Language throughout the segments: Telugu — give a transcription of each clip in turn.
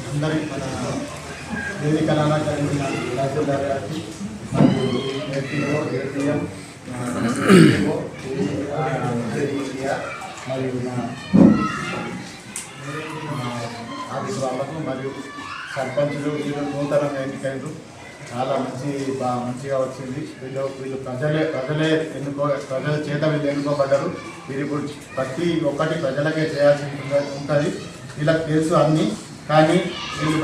అందరి మన వేదిక అలంకరించిన తహసీల్దార్ గారికి మరియు ఏపీఓ ఏపీఎం మరియు ఆఫీసు వాళ్ళకు మరియు సర్పంచులు వీళ్ళు నూతనంగా ఎన్నికైనరు. చాలా మంచిగా వచ్చింది. వీళ్ళు ప్రజలే ప్రజల చేత వీళ్ళు ఎన్నుకోబడ్డారు. వీరు ఇప్పుడు ప్రతి ఒక్కటి ప్రజలకే చేయాల్సి ఉంటుంది. వీళ్ళకి తెలుసు అన్నీ, కానీ వీళ్ళు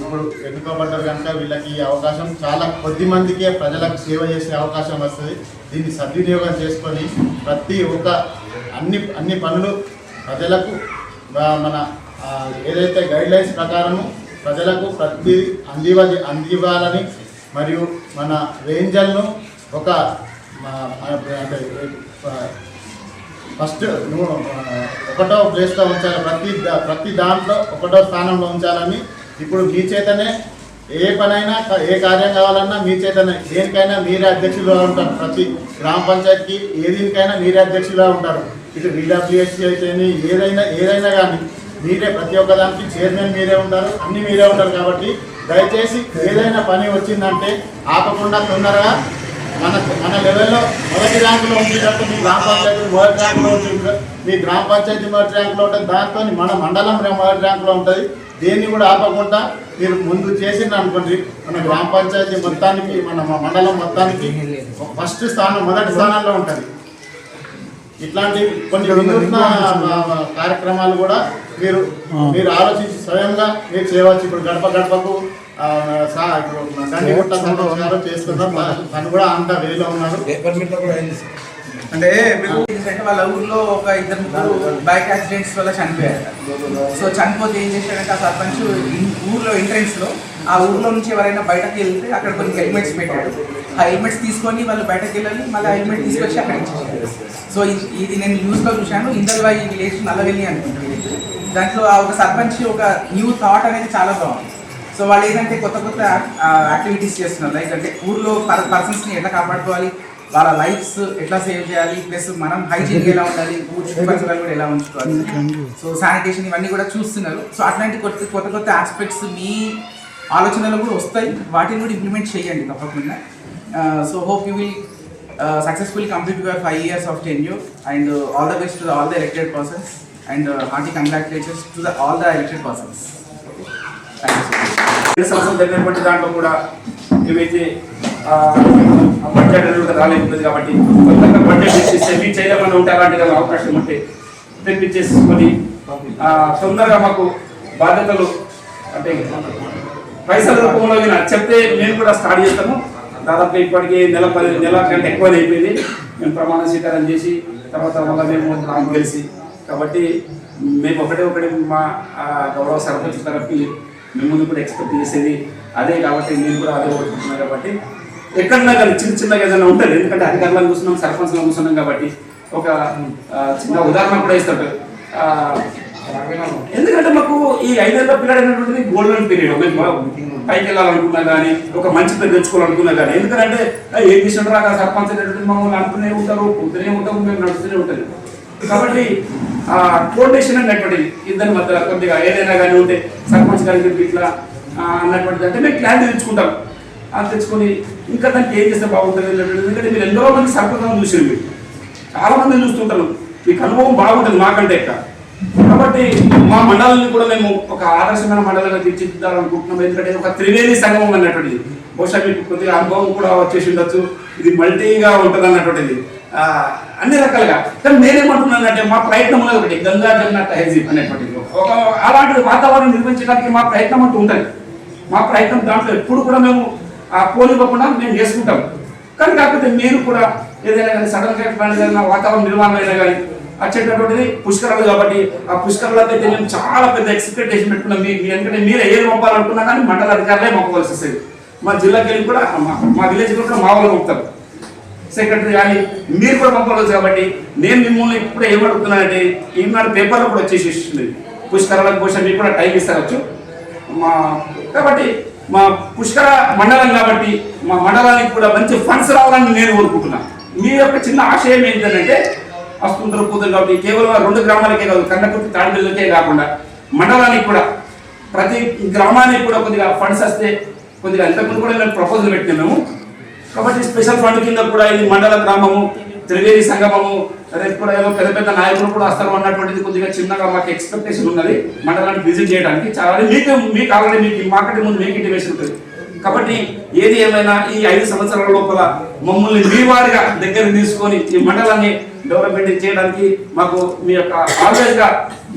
ఇప్పుడు ఎన్నుకోబడ్డారు కనుక వీళ్ళకి ఈ అవకాశం చాలా కొద్ది మందికే ప్రజలకు సేవ చేసే అవకాశం వస్తుంది. దీన్ని సద్వినియోగం చేసుకొని ప్రతి ఒక్క అన్ని పనులు ప్రజలకు మన ఏదైతే గైడ్లైన్స్ ప్రకారము ప్రజలకు ప్రతి అందివ్వాలని మరియు మన రేంజర్ను ఒక అంటే ఫస్ట్ ఒకటో ప్లేస్లో ఉంచాలి, ప్రతి దాంట్లో ఒకటో స్థానంలో ఉంచాలని. ఇప్పుడు మీ చేతనే ఏ పనైనా ఏ కార్యం కావాలన్నా మీ చేతనే, దేనికైనా మీరే అధ్యక్షులుగా ఉంటారు. ప్రతి గ్రామ పంచాయతీకి ఏదికైనా మీరే అధ్యక్షులుగా ఉంటారు. ఇటు VWSC అయితే ఏదైనా కానీ మీరే ప్రతి ఒక్కదానికి చైర్మన్ మీరే ఉంటారు, అన్నీ మీరే ఉంటారు. కాబట్టి దయచేసి ఏదైనా పని వచ్చిందంటే ఆపకుండా తొందరగా మన లెవెల్లో మొదటి ర్యాంకులో ఉండేటట్టు మీ గ్రామ పంచాయతీ మొదటి ర్యాంకులో ఉంటుంది, మీ గ్రామ పంచాయతీ మొదటి ర్యాంకులో ఉంటుంది, దాంతో మన మండలం మొదటి ర్యాంకులో ఉంటుంది. దేన్ని కూడా ఆపకుండా మీరు ముందు చేసింది అనుకోండి, మన గ్రామ పంచాయతీ మొత్తానికి మన మండలం మొత్తానికి మొదటి స్థానంలో ఉంటుంది. ఇట్లాంటి కొన్ని వినూత్న కార్యక్రమాలు కూడా మీరు ఆలోచించి స్వయంగా మీరు చేయవచ్చు. ఇప్పుడు గడపకు గండిగుట్ట సంతోషాలు చేస్తున్నారు, తను కూడా అంత వేలో ఉన్నారు. అంటే వాళ్ళ ఊర్లో ఒక 2-3 బైక్ యాక్సిడెంట్స్ వల్ల చనిపోయారు. సో చనిపోతే ఏం చేశాడంటే ఆ సర్పంచ్ ఊర్లో ఎంట్రెన్స్లో ఆ ఊర్లో నుంచి ఎవరైనా బయటకు వెళ్తే అక్కడ కొన్ని హెల్మెట్స్ పెట్టాడు. ఆ హెల్మెట్స్ తీసుకొని వాళ్ళు బయటకు వెళ్ళాలి, మళ్ళీ హెల్మెట్ తీసుకొచ్చి అక్కడ ఇచ్చేసారు. సో ఇది నేను న్యూస్లో చూశాను. ఇందల్వాయి విలేజ్ నల్లవెల్లి అనుకుంటాను. దాంట్లో ఒక సర్పంచ్ ఒక న్యూ థాట్ అనేది చాలా బాగుంది. సో వాళ్ళు ఏంటంటే కొత్త యాక్టివిటీస్ చేస్తున్నారు. లైక్ అంటే ఊర్లో పర్సన్స్ని ఎట్లా కాపాడుకోవాలి, వాళ్ళ లైఫ్స్ ఎట్లా సేవ్ చేయాలి, ప్లస్ మనం హైజీన్ ఎలా ఉండాలి, చుట్టుపక్కల కూడా ఎలా ఉంచుకోవాలి, సో శానిటేషన్ ఇవన్నీ కూడా చూస్తున్నారు. సో అట్లాంటి కొత్త ఆస్పెక్ట్స్ మీ ఆలోచనలు కూడా వస్తాయి, వాటిని కూడా ఇంప్లిమెంట్ చేయండి తప్పకుండా. So hope you will successfully complete your 5 years of tenure, and all the best to all the elected persons, and hearty congratulations to all the elected persons. Thank you so much. దాంట్లో కూడా ఏవైతే బడ్జెట్ అనేది రాలేదు కాబట్టి కొత్తగా బడ్జెట్ ఇస్తే మీ చేయలేమని ఉంటే అలాంటి అవకాశం ఉంటే తెప్పించేసుకొని తొందరగా మాకు బాధ్యతలు అంటే పైసల రూపంలో చెప్తే మేము కూడా స్టార్ట్ చేస్తాము. దాదాపు ఇప్పటికీ నెల కంటే ఎక్కువ అయిపోయింది. మేము ప్రమాణ స్వీకారం చేసి తర్వాత మళ్ళీ మేము నాకు తెలిసి కాబట్టి మేము ఒకటే మా గౌరవ సర్పంచ్ తరఫుకి మేము ముందు కూడా ఎక్స్పెక్ట్ చేసేది అదే. కాబట్టి నేను కూడా అదే కోరుకుంటున్నాను. కాబట్టి ఎక్కడన్నా కానీ చిన్నగా ఏదైనా ఉంటుంది, ఎందుకంటే అధికారులను చూస్తున్నాం, సర్పంచ్లో చూస్తున్నాం. కాబట్టి ఒక చిన్న ఉదాహరణ కూడా ఇస్తాడు. ఎందుకంటే మాకు ఈ 5 ఏళ్ళ పీరియడ్ అనేటువంటిది గోల్డెన్ పీరియడ్. పైకి వెళ్ళాలనుకున్నా కానీ ఒక మంచి పేరు తెచ్చుకోవాలనుకున్నా కానీ, ఎందుకంటే ఏ విషయం రాక సర్పంచ్ అనేటువంటి మమ్మల్ని అంటూనే ఉంటారు, పుడుతూనే ఉంటాము, మేము నడుస్తూనే ఉంటుంది. కాబట్టి కోఆర్డినేషన్ అనేటువంటిది ఇద్దరి మధ్య కొద్దిగా ఏదైనా కానీ ఉంటే సర్పంచ్ గారికి ఇట్లా అన్నటువంటిది అంటే మేము క్లారిటీ తెచ్చుకుంటాం. అది తెచ్చుకొని ఇంకా దానికి ఏం చేస్తే బాగుంటుంది అనేటువంటిది. ఎందుకంటే మీరు ఎంతో మంది సర్పంచ్ చూసారు, మీరు చాలా మంది చూస్తుంటారు, మీకు అనుభవం బాగుంటుంది మాకంటే ఎక్కువ. కాబట్టి మా మండలాన్ని కూడా మేము ఒక ఆదర్శమైన మండలంగా తీర్చిదిద్దాలనుకుంటున్నాం. ఎందుకంటే ఒక త్రివేణి సంగమం అన్నటువంటిది బహుశా మీకు కొద్దిగా అనుభవం కూడా వచ్చేసి ఉండొచ్చు. ఇది మల్టీగా ఉంటుంది అన్నటువంటిది అన్ని రకాలుగా. కానీ నేనేమంటున్నానంటే మా ప్రయత్నం అనేది ఒకటి గంగా జమున తహజీబ్ అనేటువంటిది ఒక అలాంటి వాతావరణం నిర్మించడానికి మా ప్రయత్నం అంటూ ఉంటుంది. మా ప్రయత్నం దాంట్లో ఎప్పుడు కూడా మేము పోలివ్వకుండా మేము చేసుకుంటాం. కానీ కాకపోతే మీరు కూడా ఏదైనా కానీ సడన్గా వాతావరణ నిర్మాణం అయినా కానీ వచ్చేటటువంటిది పుష్కరాలు. కాబట్టి ఆ పుష్కరాలతో అయితే మేము చాలా పెద్ద ఎక్స్పెక్టేషన్ పెట్టుకున్నాం. ఎందుకంటే మీరే ఏది పంపాలనుకున్నా కానీ మండల అధికారులే పంపవలసి వస్తుంది. మా జిల్లాకి వెళ్ళి కూడా మా విలేజ్ కూడా మా వాళ్ళు పంపుతారు, సెక్రటరీ కానీ మీరు కూడా పంపవచ్చు. కాబట్టి నేను మిమ్మల్ని ఇప్పుడు ఏమడుగుతున్నానంటే ఈనాడు పేపర్లో కూడా వచ్చేసేస్తుంది పుష్కరాలకు కోసం మీకు కూడా టైం ఇస్తారచ్చు. కాబట్టి మా పుష్కర మండలం కాబట్టి మా మండలానికి కూడా మంచి ఫండ్స్ రావాలని నేను కోరుకుంటున్నాను. మీ యొక్క చిన్న ఆశయం ఏంటంటే వస్తుంటారు కూతురు కాబట్టి కేవలం 2 గ్రామాలకే కాదు, కన్నకుర్తి తాడిబెల్లకే కాకుండా మండలానికి కూడా ప్రతి గ్రామానికి కూడా కొద్దిగా ఫండ్స్ వస్తే కొద్దిగా ఇంతకుముందు కూడా మేము ప్రపోజల్ పెట్టినాము. కాబట్టి స్పెషల్ ఫండ్ కింద కూడా ఇది మండల గ్రామము త్రివేణి సంగమము రేపు కూడా ఏదో పెద్ద పెద్ద నాయకులు కూడా వస్తారు అన్నటువంటిది కొద్దిగా చిన్నగా మాకు ఎక్స్పెక్టేషన్ ఉన్నది మండలానికి విజిట్ చేయడానికి. చాలా మీకు ఆల్రెడీ మీకు మాకంటే ముందు మీకు ఇంటిమేషన్ ఉంటుంది. కాబట్టి ఏది ఏమైనా ఈ 5 సంవత్సరాల లోపల మమ్మల్ని మీ వారిగా దగ్గర తీసుకొని ఈ మండలాన్ని డెవలప్మెంట్ చేయడానికి మాకు మీ యొక్క ఆల్వేస్గా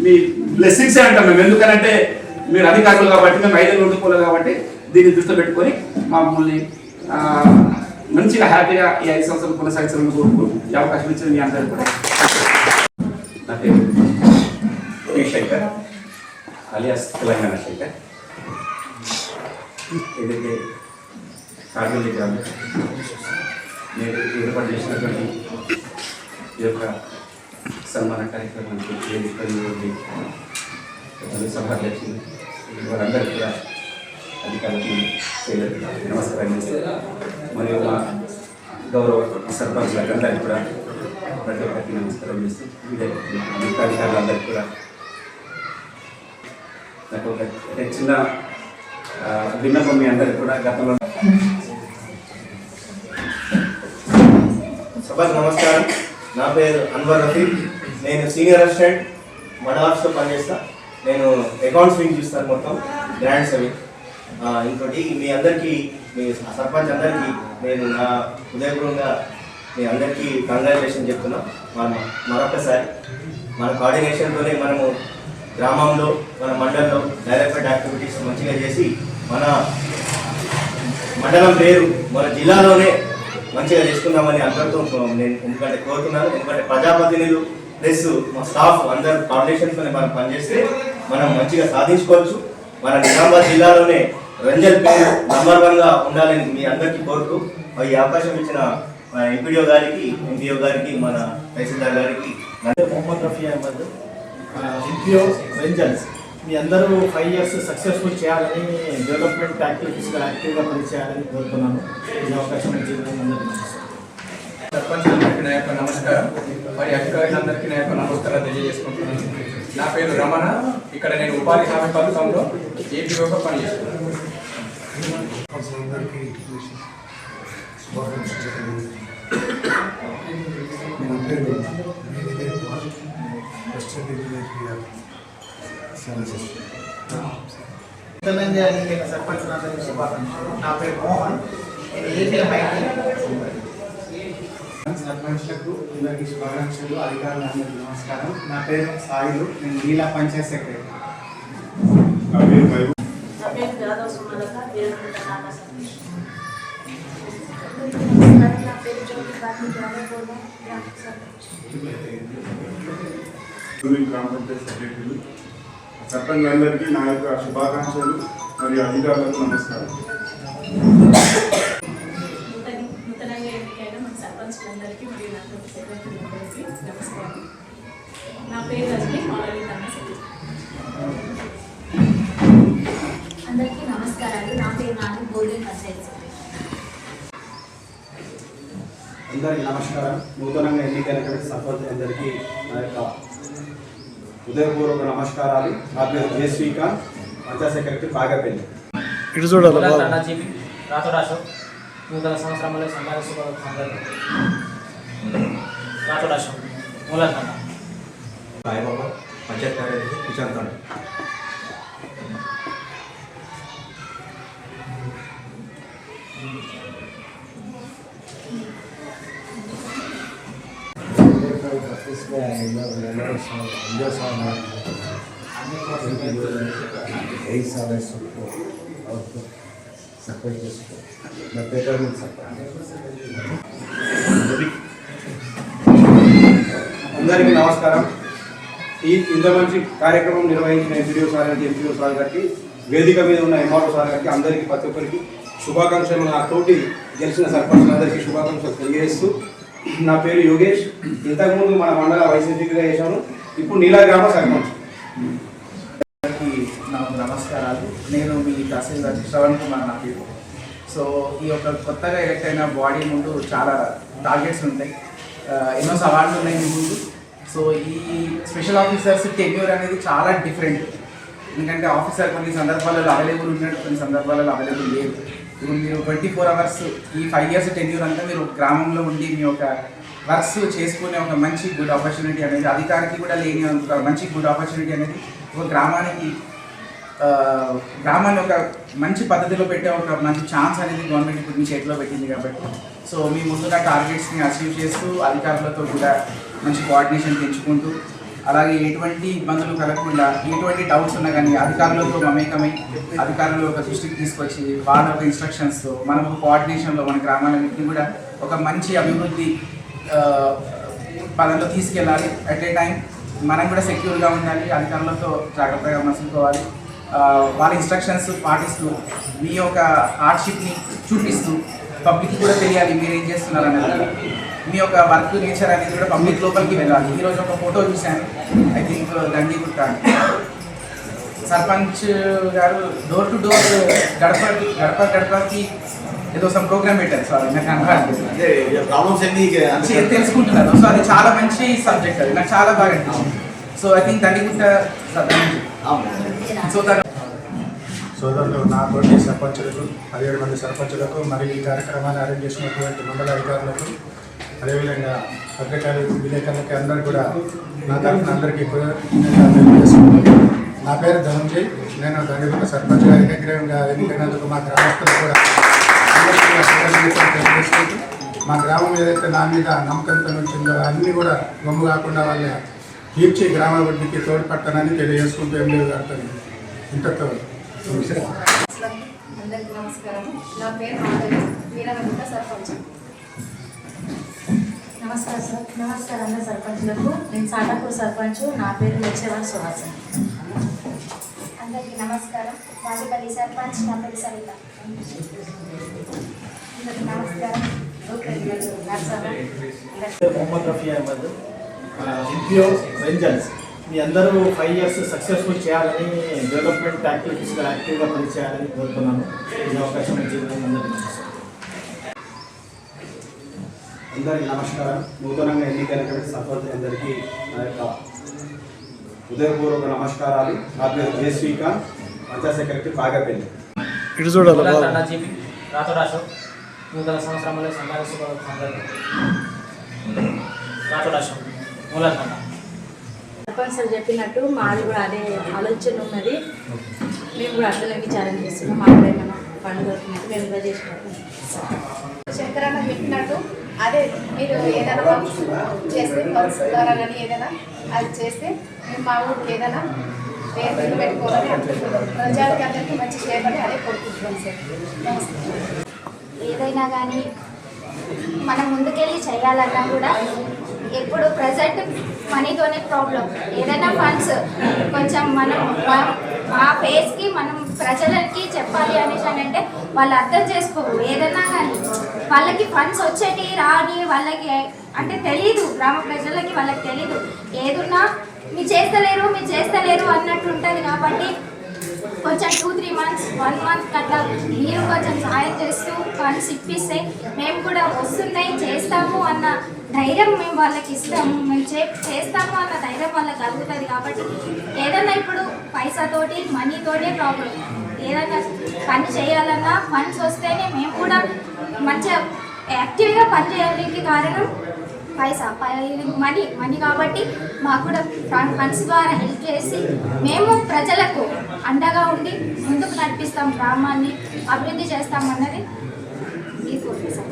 మీ బ్లెస్సింగ్సే అంటాం మేము. ఎందుకంటే మీరు అధికారులు కాబట్టి మేము 5 ఉండిపోలేదు కాబట్టి దీన్ని దృష్టిలో పెట్టుకొని మమ్మల్ని మంచిగా హ్యాపీగా ఈ 5 సంవత్సరాలు కొనసాగించాలని కోరుకుంటూ ఈ అవకాశం ఇచ్చిన మీ అందరికీ కూడా నా పేరు శేఖర్ అలియాస్ తెలంగాణ శేఖర్. ఏదైతే కాగిలి గ్రామం నేను ఏర్పాటు చేసినటువంటి ఈ యొక్క సన్మాన కార్యక్రమానికి వేదికలు సభాధ్యక్షులు వారందరికీ కూడా అధికారులకు నమస్కారం చేశారు. మరియు మా గౌరవ సర్పంచ్లకు అందరికీ కూడా ప్రతి ఒక్కరికి నమస్కారం చేస్తూ మిగతా అధికారులందరికీ కూడా నాకు ఒక చిన్న విన్నపం మీ అందరికీ కూడా గతంలో. సభకు నమస్కారం. నా పేరు అన్వర్ రఫీక్. నేను సీనియర్ అసిస్టెంట్ మండల ఆఫీస్లో పనిచేస్తా. నేను అకౌంట్స్ వింగ్ చూస్తాను మొత్తం గ్రాండ్స్ అవి. ఇంకోటి మీ అందరికీ మీ సర్పంచ్ అందరికీ నేను నా హృదయపూర్వకంగా మీ అందరికీ కంగ్రాచులేషన్ చెప్తున్నా. మరొకసారి మన కోఆర్డినేషన్తోనే మనము గ్రామంలో మన మండలంలో డెవలప్మెంట్ యాక్టివిటీస్ మంచిగా చేసి మన మండలం పేరు మన జిల్లాలోనే మంచిగా చేసుకుందామని అందరితో నేను ఎందుకంటే కోరుతున్నాను. ఎందుకంటే ప్రజాప్రతినిధులు ప్లస్ మా స్టాఫ్ అందరు కోఆర్డినేషన్తోనే మనం పనిచేస్తే మనం మంచిగా సాధించుకోవచ్చు. మన నిజామాబాద్ జిల్లాలోనే రంజన్ పేరు నంబర్ 1గా ఉండాలని మీ అందరికీ కోరుతూ ఈ అవకాశం ఇచ్చిన ఎంపీడీఓ గారికి, ఎంపీఓ గారికి, మన తహసీల్దార్ గారికి. మొహమ్మద్ రఫీ అహ్మద్, ఎంపీఓ రంజన్స్. మీ అందరూ 5 years సక్సెస్ఫుల్ చేయాలని, డెవలప్మెంట్ యాక్టివిటీస్గా యాక్టివ్గా పనిచేయాలని కోరుతున్నాను. ఈ అవకాశం అందరికీ సర్పంచులందరికీ నా యొక్క నమస్కారం. మరి అధికారులందరికీ నా యొక్క నమస్కారం తెలియజేసుకుంటున్నాను. నా పేరు రమణ. ఇక్కడ నేను ఉపాధి హామీ పథకంలో ఏపీఓగా పనిచేస్తున్నాను. సర్పంచ్ శుభాకాంక్షలు. నా పేరు మోహన్. నేను ఏపీ సర్పంచ్లకు అందరికీ శుభాకాంక్షలు. అధికారులందరికీ నమస్కారం. నా పేరు సాయిలు. నేను నీలా పంచాయత్ సెక్రటరీ. నా పేరు జాదవ్ సుమలత, దేవరపేట గ్రామ సర్పంచ్. నా పేరు జ్యోతి బాబు, జాదవ్పూర్ గ్రామ సర్పంచ్. గ్రామ పంచాయతీ సెక్రటరీలు, సర్పంచ్లందరికీ నా యొక్క శుభాకాంక్షలు మరియు అధికారులకు నమస్కారం. నూతనంగా ఎన్నికైన మన సర్పంచ్లందరికీ మరియు నా సెక్రటరీలందరికీ నమస్కారం. నా పేరు రజని, మాలవి గ్రామ సర్పంచ్. అందరికీ నమస్కారాలు. నా పేరు నాని, బోర్డే పంచాయతీ సెక్రటరీ. అందరికీ నమస్కారం. నూతనంగా ఎన్నికైనటువంటి సర్పంచ్ అందరికీ నా యొక్క హృదయపూర్వక నమస్కారాలు. నా పేరు జే శ్రీకాంత్, పంచాయత్ సెక్రటరీ బాగపల్లి. రాతోడాశు నూతన సంవత్సరంలో సంఘాల శుభాకాంక్షలు. రాతోడాశు మూలకండ సాయిబాబా, పంచాయత్ కార్యదర్శి కుచాంతండ. అందరికీ నమస్కారం. ఇంత మంచి కార్యక్రమం నిర్వహించిన ఎంపీడీఓ సార్ గారికి, ఎంపీఓ సార్ గారికి, వేదిక మీద ఉన్న ఎంఆర్ఓ సార్ గారికి, అందరికీ ప్రతి ఒక్కరికి శుభాకాంక్షలు. నా తోటి గెలిచిన సర్పంచ్లందరికీ శుభాకాంక్షలు తెలియజేస్తూ, నా పేరు యోగేష్. ఇంతకుముందు మన మండల వైసీపీగా చేశాను, ఇప్పుడు నీలా గ్రామ సర్పంచ్. నాకు నమస్కారాలు. నేను మీ తహసీల్దార్ శ్రవణ్ కుమార్ నా పేరు. సో ఈ యొక్క కొత్తగా ఎలక్ట్ అయిన బాడీ ముందు చాలా టార్గెట్స్ ఉంటాయి, ఎన్నో సవాళ్ళు ఉన్నాయి ముందు. సో ఈ స్పెషల్ ఆఫీసర్స్ టెన్యూర్ అనేది చాలా డిఫరెంట్. ఎందుకంటే ఆఫీసర్ కొన్ని సందర్భాలలో అవైలబుల్ ఉన్నట్టు, కొన్ని సందర్భాలలో అవైలబుల్ లేదు. ఇప్పుడు మీరు 24 అవర్స్ ఈ 5 years టెన్యూర్ అంతా మీరు గ్రామంలో ఉండి మీ యొక్క వర్క్స్ చేసుకునే ఒక మంచి గుడ్ ఆపర్చునిటీ అనేది, అధికారికి కూడా లేని ఒక మంచి గుడ్ ఆపర్చునిటీ అనేది ఒక గ్రామాన్ని ఒక మంచి పద్ధతిలో పెట్టే ఒక మంచి ఛాన్స్ అనేది గవర్నమెంట్ ఇప్పుడు మీ చేతిలో పెట్టింది. కాబట్టి సో మీ ముందున్న టార్గెట్స్ని అచీవ్ చేస్తూ అధికారులతో కూడా మంచి కోఆర్డినేషన్ పెంచుకుంటూ, అలాగే ఎటువంటి ఇబ్బందులు కలగకుండా ఎటువంటి డౌట్స్ ఉన్నా కానీ అధికారులతో మమేకమై అధికారులు ఒక దృష్టికి తీసుకొచ్చి వాళ్ళ ఒక ఇన్స్ట్రక్షన్స్తో మనం కోఆర్డినేషన్లో మన గ్రామాలన్నింటినీ కూడా ఒక మంచి అభివృద్ధి పదంలో తీసుకెళ్ళాలి. అట్ ఏ టైం మనం కూడా సెక్యూర్గా ఉండాలి, అధికారులతో జాగ్రత్తగా మసులుకోవాలి. వాళ్ళ ఇన్స్ట్రక్షన్స్ పాటిస్తూ మీ యొక్క హార్డ్షిప్ని చూపిస్తూ పబ్లిక్ కూడా తెలియాలి మీరు ఏం చేస్తున్నారు అనేది, మీ యొక్క వర్క్ నేచర్ అనేది కూడా పబ్లిక్ లోపలికి వెళ్ళాలి. ఈరోజు ఒక ఫోటో చూశాను, ఐ థింక్ దండిగుట్ట సర్పంచ్ గారు డోర్ టు డోర్ గడపకి ఏదో సమ్ ప్రోగ్రామ్ పెట్టారు. సో అది నాకు తెలుసుకుంటున్నారు. సో అది చాలా మంచి సబ్జెక్ట్, అది నాకు చాలా బాగా అనిపించింది. సో ఐ థింక్ దండిగుట్ట సోదరులు, నాతోటి సర్పంచులకు 17 మంది సర్పంచులకు మరియు ఈ కార్యక్రమాన్ని అరేంజ్ చేసినటువంటి మండల అధికారులకు, అదేవిధంగా పత్రికలు విలేకరులకి అందరూ కూడా నా తరఫున అందరికీ తెలియజేస్తున్నాను. నా పేరు ధనంజయ్. నేను దండిగుట్ట సర్పంచ్గా ఎన్నికైనందుకు మా గ్రామస్తులు కూడా తెలియజేసుకుంటూ, మా గ్రామం ఏదైతే నా మీద నమ్మకంతో ఉంచిందో అన్నీ కూడా గమ్ము కాకుండా వాళ్ళ తీర్చి గ్రామ అభివృద్ధికి తోడ్పడతానని తెలియజేసుకుంటూ ఎంఏ గారితో ఇంతతో అందరికీ నమస్కారం. నా పేరు మాధవి, వీరగంట సర్పంచ్. నమస్కారం అందరు సర్పంచులకు. నేను సాటాపూర్ సర్పంచ్. నా పేరు లక్ష్యవాణి సుహాసన్. అందరికీ నమస్కారం. బాలిపల్లి సర్పంచ్. నా పేరు సరిత. అందరికీ నమస్కారం. Mohammed Rafi Ahmed, MPO Rangers. మీ అందరూ 5 years సక్సెస్ఫుల్ చేయాలని, డెవలప్మెంట్ యాక్టివిటీస్లో యాక్టివ్గా పనిచేయాలని కోరుతున్నాను. ఈ అవకాశం ఇచ్చేందుకు అందరికీ నమస్కారం. అందరికీ నమస్కారం. నూతనంగా ఎన్నికైనటువంటి సర్పంచ్ అందరికీ నా యొక్క హృదయపూర్వక నమస్కారాలు. నా పేరు జే శ్రీకాంత్, పంచాయత్ సెక్రటరీ బాగపల్లి. రాతోడాశు నూతన సంవత్సరంలో సంఘాల శుభాకాంక్షలు. రాతోడాశు మూలకండ సర్పంచ్ సార్ చెప్పినట్టు మాది కూడా అదే ఆలోచన ఉన్నది. మేము కూడా అట్లనే విచారం చేస్తున్నాం. మాకు కూడా ఏమైనా పండుగ దొరికినట్టు మేము కూడా చేసినట్టు శంకరన్న చెప్పినట్టు అదే మీరు ఏదైనా వర్క్ చేస్తే వర్క్స్ ద్వారా కానీ ఏదైనా అది చేస్తే మేము మా ఊరికి ఏదైనా పేరు పెట్టుకోవాలని అనుకుంటున్నాం. ప్రజలకి అందరికీ మంచి చేయమని అదే కోరుకుంటున్నాం సార్. నమస్తే. ఏదైనా కానీ మనం ముందుకెళ్ళి చేయాలన్నా కూడా ఎప్పుడు ప్రజెంట్ మనీతోనే ప్రాబ్లం. ఏదైనా ఫండ్స్ కొంచెం మనం మా ఫేస్కి మనం ప్రజలకి చెప్పాలి అనేసి అంటే వాళ్ళు అర్థం చేసుకోరు. ఏదైనా కానీ వాళ్ళకి ఫండ్స్ వచ్చేటి రాని వాళ్ళకి అంటే తెలీదు, గ్రామ ప్రజలకి వాళ్ళకి తెలీదు. ఏదున్నా మీరు చేస్తలేరు అన్నట్టు ఉంటుంది. కాబట్టి కొంచెం 2-3 months 1 month అట్లా మీరు కొంచెం సహాయం చేస్తూ ఫండ్స్ ఇప్పిస్తే మేము కూడా వస్తున్నాయి చేస్తాము అన్న ధైర్యం మేము వాళ్ళకి ఇస్తాము. మేము చేస్తాము అన్న ధైర్యం వాళ్ళకి కలుగుతుంది. కాబట్టి ఏదన్నా ఇప్పుడు పైసాతోటి మనీతోనే ప్రాబ్లం. ఏదైనా పని చేయాలన్నా ఫండ్స్ వస్తేనే మేము కూడా మంచిగా యాక్టివ్గా పని చేయడానికి కారణం పైసా మనీ. కాబట్టి మాకు కూడా ఫండ్స్ ద్వారా హెల్ప్ చేసి మేము ప్రజలకు అండగా ఉండి ముందుకు నడిపిస్తాం, గ్రామాన్ని అభివృద్ధి చేస్తామన్నది ఈ కోరిక సార్.